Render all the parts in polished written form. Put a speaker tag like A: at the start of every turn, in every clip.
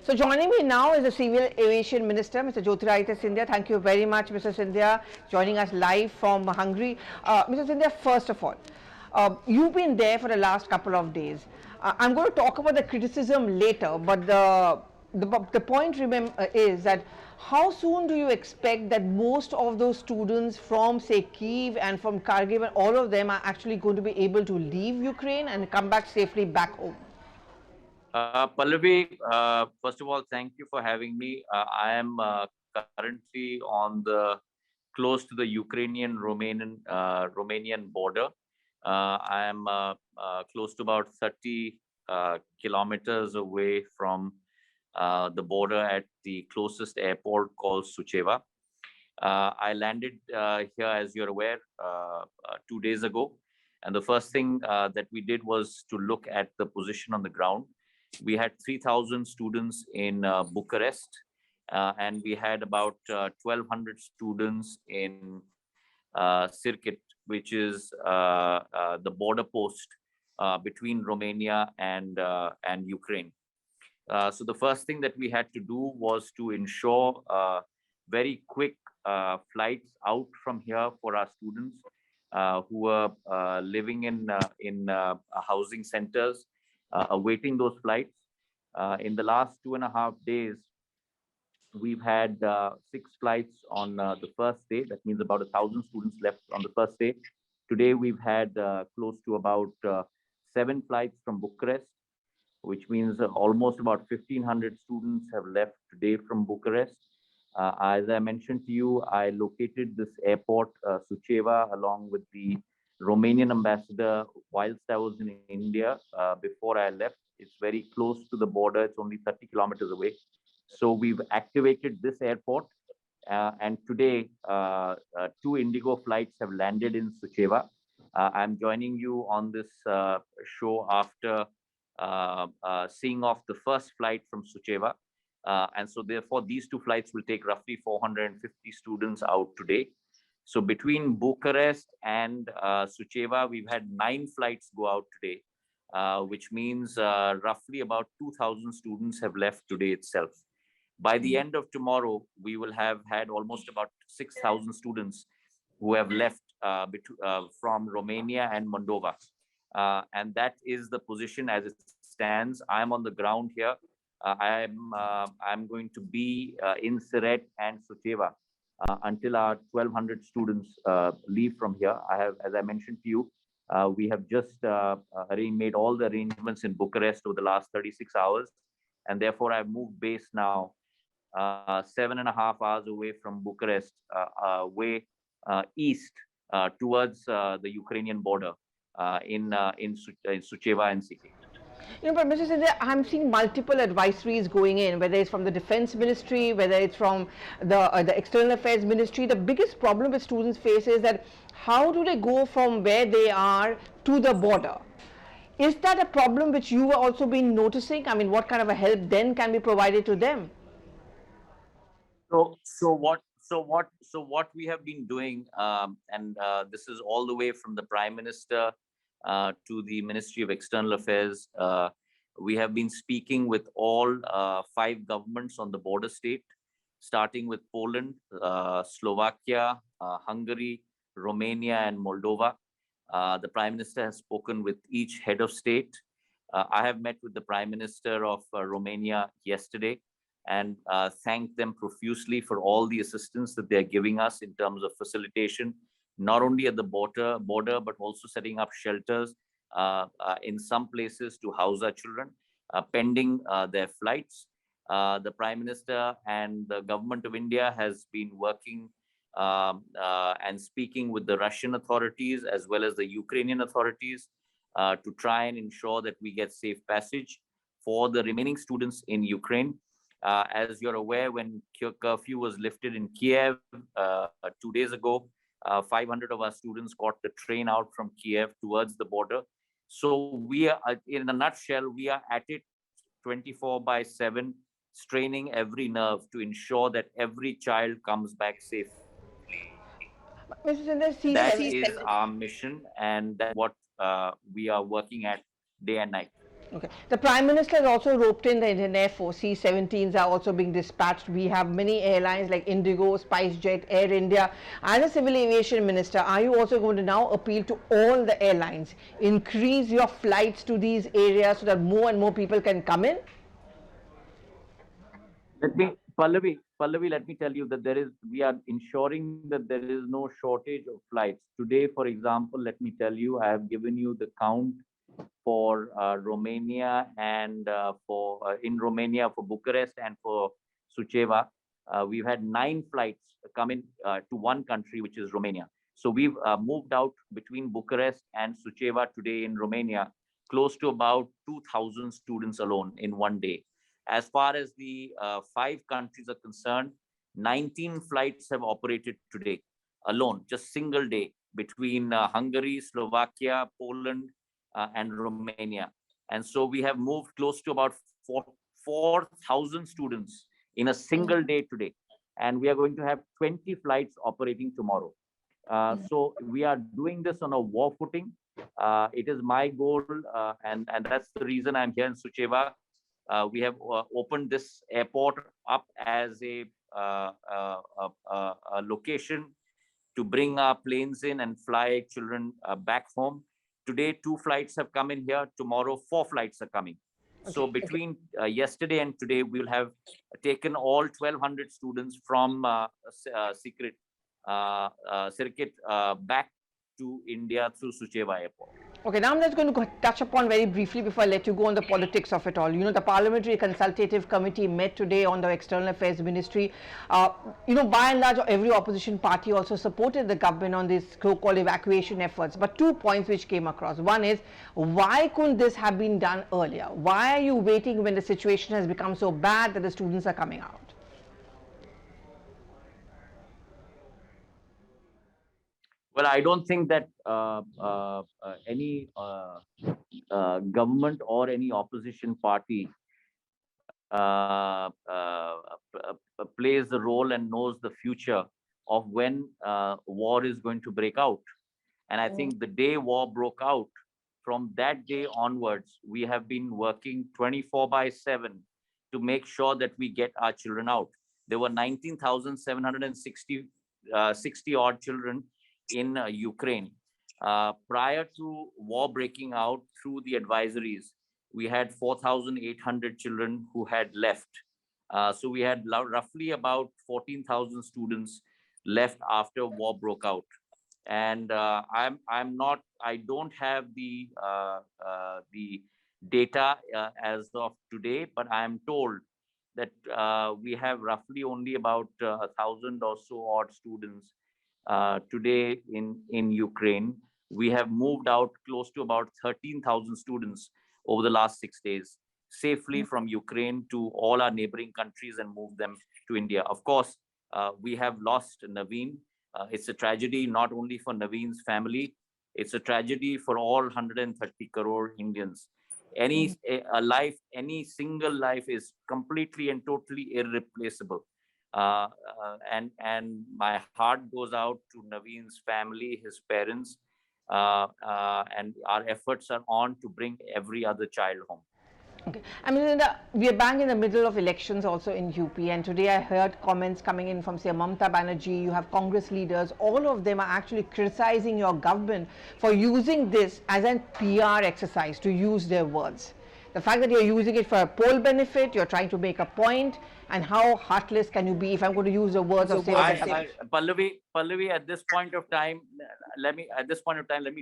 A: So joining me now is the Civil Aviation Minister, Mr. Jyotiraditya Scindia. Thank you very much, Mr. Scindia, joining us live from Hungary. Mr. Scindia, first of all, you've been there for the last couple of days. I'm going to talk about the criticism later, but the point is that how soon do you expect that most of those students from, say, Kyiv and from Kharkiv and all of them are actually going to be able to leave Ukraine and come back safely back home?
B: Pallavi, first of all, thank you for having me. I am currently on the close to the Ukrainian-Romanian border. I am close to about 30 kilometers away from the border at the closest airport called Suceava. I landed here, as you're aware, 2 days ago. And the first thing that we did was to look at the position on the ground. We had 3,000 students in Bucharest, and we had about 1,200 students in Sirkit, which is the border post between Romania and Ukraine. So the first thing that we had to do was to ensure very quick flights out from here for our students who were living in housing centers, awaiting those flights. In the last 2.5 days, we've had 6 flights on the first day. That means about 1,000 students left on the first day. Today, we've had close to about 7 flights from Bucharest, which means almost about 1,500 students have left today from Bucharest. As I mentioned to you, I located this airport, Suceava, along with the Romanian ambassador whilst I was in India before I left. It's very close to the border. It's only 30 kilometers away. So we've activated this airport. And today, 2 Indigo flights have landed in Suceava. I'm joining you on this show after seeing off the first flight from Suceava. And so therefore, these 2 flights will take roughly 450 students out today. So between Bucharest and Suceava, we've had 9 flights go out today, which means roughly about 2,000 students have left today itself. By the end of tomorrow, we will have had almost about 6,000 students who have left from Romania and Moldova. And that is the position as it stands. I'm on the ground here. I'm going to be in Siret and Suceava until our 1,200 students leave from here. As I mentioned to you, we have just made all the arrangements in Bucharest over the last 36 hours. And therefore, I've moved base now 7.5 hours away from Bucharest, way east towards the Ukrainian border in Suceava and Siki.
A: But Mr. Scindia, I'm seeing multiple advisories going in, whether it's from the Defense Ministry, whether it's from the External Affairs Ministry. The biggest problem with students face is that how do they go from where they are to the border? Is that a problem which you have also been noticing? I mean, what kind of a help then can be provided to them?
B: What we have been doing, and this is all the way from the Prime Minister to the Ministry of External Affairs. We have been speaking with all 5 governments on the border state, starting with Poland, Slovakia, Hungary, Romania, and Moldova. The Prime Minister has spoken with each head of state. I have met with the Prime Minister of Romania yesterday and thanked them profusely for all the assistance that they're giving us in terms of facilitation, not only at the border, but also setting up shelters in some places to house our children, pending their flights. The Prime Minister and the government of India has been working and speaking with the Russian authorities as well as the Ukrainian authorities to try and ensure that we get safe passage for the remaining students in Ukraine. As you're aware, when curfew was lifted in Kiev 2 days ago, 500 of our students got the train out from Kiev towards the border. So we are, in a nutshell, we are at it 24/7, straining every nerve to ensure that every child comes back safe.
A: Mr. Scindia,
B: That is our mission, and that's what we are working at day and night.
A: Okay. The Prime Minister has also roped in the Indian Air Force. C-17s are also being dispatched. We have many airlines like Indigo, SpiceJet, Air India. As a Civil Aviation Minister, are you also going to now appeal to all the airlines, increase your flights to these areas so that more and more people can come in?
B: Pallavi, let me tell you that we are ensuring that there is no shortage of flights. Today, for example, let me tell you, I have given you the count for Romania and for in Romania for Bucharest and for Suceava. We've had 9 flights come in to one country, which is Romania. So we've moved out between Bucharest and Suceava today in Romania, close to about 2,000 students alone in one day. As far as the 5 countries are concerned, 19 flights have operated today alone, just single day between Hungary, Slovakia, Poland, and Romania. And so we have moved close to about 4,000 students in a single day today. And we are going to have 20 flights operating tomorrow. So we are doing this on a war footing. It is my goal, and that's the reason I'm here in Suceava. We have opened this airport up as a location to bring our planes in and fly children back home. Today, 2 flights have come in here. Tomorrow, 4 flights are coming. Okay. So between yesterday and today, we'll have taken all 1,200 students from circuit back to India through Suceava Airport.
A: Okay, now I'm just going to touch upon very briefly before I let you go on the politics of it all. You know, the Parliamentary Consultative Committee met today on the External Affairs Ministry. You know, by and large, every opposition party also supported the government on these so-called evacuation efforts. But 2 points which came across. One is, why couldn't this have been done earlier? Why are you waiting when the situation has become so bad that the students are coming out?
B: Well, I don't think that any government or any opposition party plays the role and knows the future of when war is going to break out. And I think the day war broke out, from that day onwards, we have been working 24/7 to make sure that we get our children out. There were 19,760 60 odd children in Ukraine. Prior to war breaking out, through the advisories, we had 4,800 children who had left. So we had roughly about 14,000 students left after war broke out. And I don't have the data as of today, but I am told that we have roughly only about 1,000 or so odd students today in Ukraine. We have moved out close to about 13,000 students over the last 6 days safely from Ukraine to all our neighboring countries and moved them to India. Of course, we have lost Naveen. It's a tragedy not only for Naveen's family, it's a tragedy for all 130 crore Indians. Any single life is completely and totally irreplaceable. And my heart goes out to Naveen's family, his parents, and our efforts are on to bring every other child home.
A: Okay. I mean, we are bang in the middle of elections also in UP, and today I heard comments coming in from, say, Mamata Banerjee. You have Congress leaders. All of them are actually criticizing your government for using this as a PR exercise, to use their words. The fact that you're using it for a poll benefit, you're trying to make a point, and how heartless can you be, if I'm going to use the words of, say,
B: Pallavi, at this point of time, let me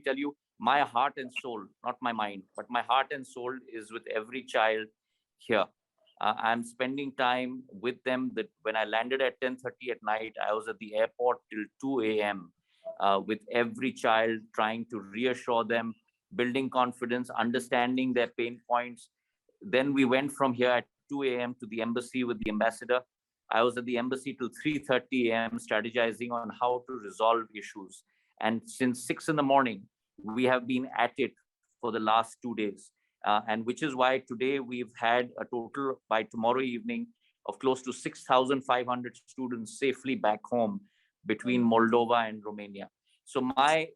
B: tell you, my heart and soul, not my mind, but my heart and soul is with every child here. I'm spending time with them. That when I landed at 10:30 at night, I was at the airport till 2 a.m. With every child, trying to reassure them, building confidence, understanding their pain points. Then we went from here at 2 a.m. to the embassy with the ambassador. I was at the embassy till 3:30 a.m. strategizing on how to resolve issues. And since 6 in the morning, we have been at it for the last 2 days. And which is why today we've had a total by tomorrow evening of close to 6,500 students safely back home between Moldova and Romania. So my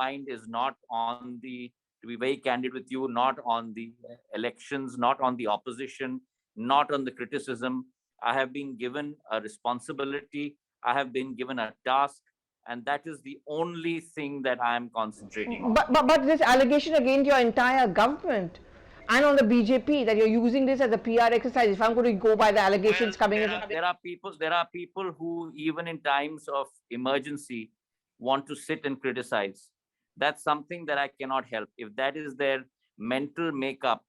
B: mind is not on the to be very candid with you, not on the elections, not on the opposition, not on the criticism. I have been given a responsibility, I have been given a task, and that is the only thing that I am concentrating on.
A: But this allegation against your entire government and on the BJP that you're using this as a PR exercise, if I'm going to go by the allegations coming in.
B: There are people who, even in times of emergency, want to sit and criticize. That's something that I cannot help. If that is their mental makeup,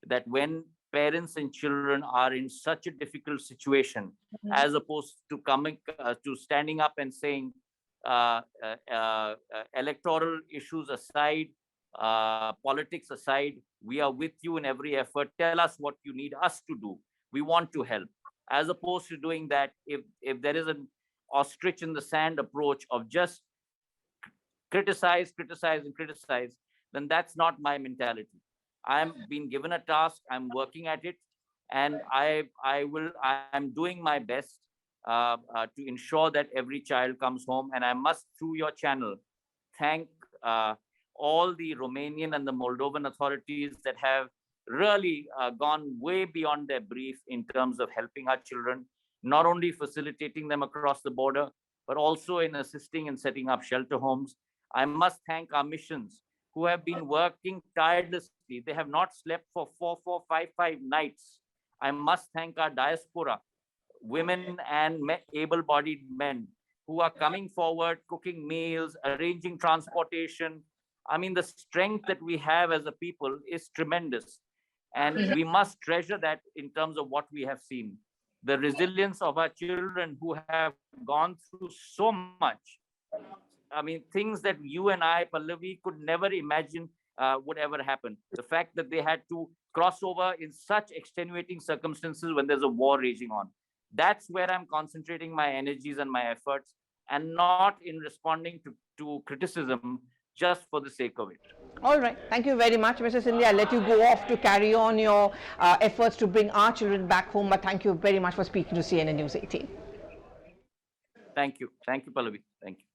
B: that when parents and children are in such a difficult situation, as opposed to coming to standing up and saying, electoral issues aside, politics aside, we are with you in every effort. Tell us what you need us to do. We want to help. As opposed to doing that, if there is an ostrich in the sand approach of just criticize, criticize, and criticize, then that's not my mentality. I'm being given a task, I'm working at it, and I'm doing my best to ensure that every child comes home. And I must, through your channel, thank all the Romanian and the Moldovan authorities that have really gone way beyond their brief in terms of helping our children, not only facilitating them across the border, but also in assisting in setting up shelter homes. I must thank our missions who have been working tirelessly. They have not slept for 5 nights. I must thank our diaspora, women and able-bodied men who are coming forward, cooking meals, arranging transportation. I mean, the strength that we have as a people is tremendous. And we must treasure that in terms of what we have seen. The resilience of our children who have gone through so much. I mean, things that you and I, Pallavi, could never imagine would ever happen. The fact that they had to cross over in such extenuating circumstances when there's a war raging on. That's where I'm concentrating my energies and my efforts, and not in responding to criticism just for the sake of it.
A: All right. Thank you very much, Mr. Scindia. I'll let you go off to carry on your efforts to bring our children back home. But thank you very much for speaking to CNN News 18.
B: Thank you. Thank you, Pallavi. Thank you.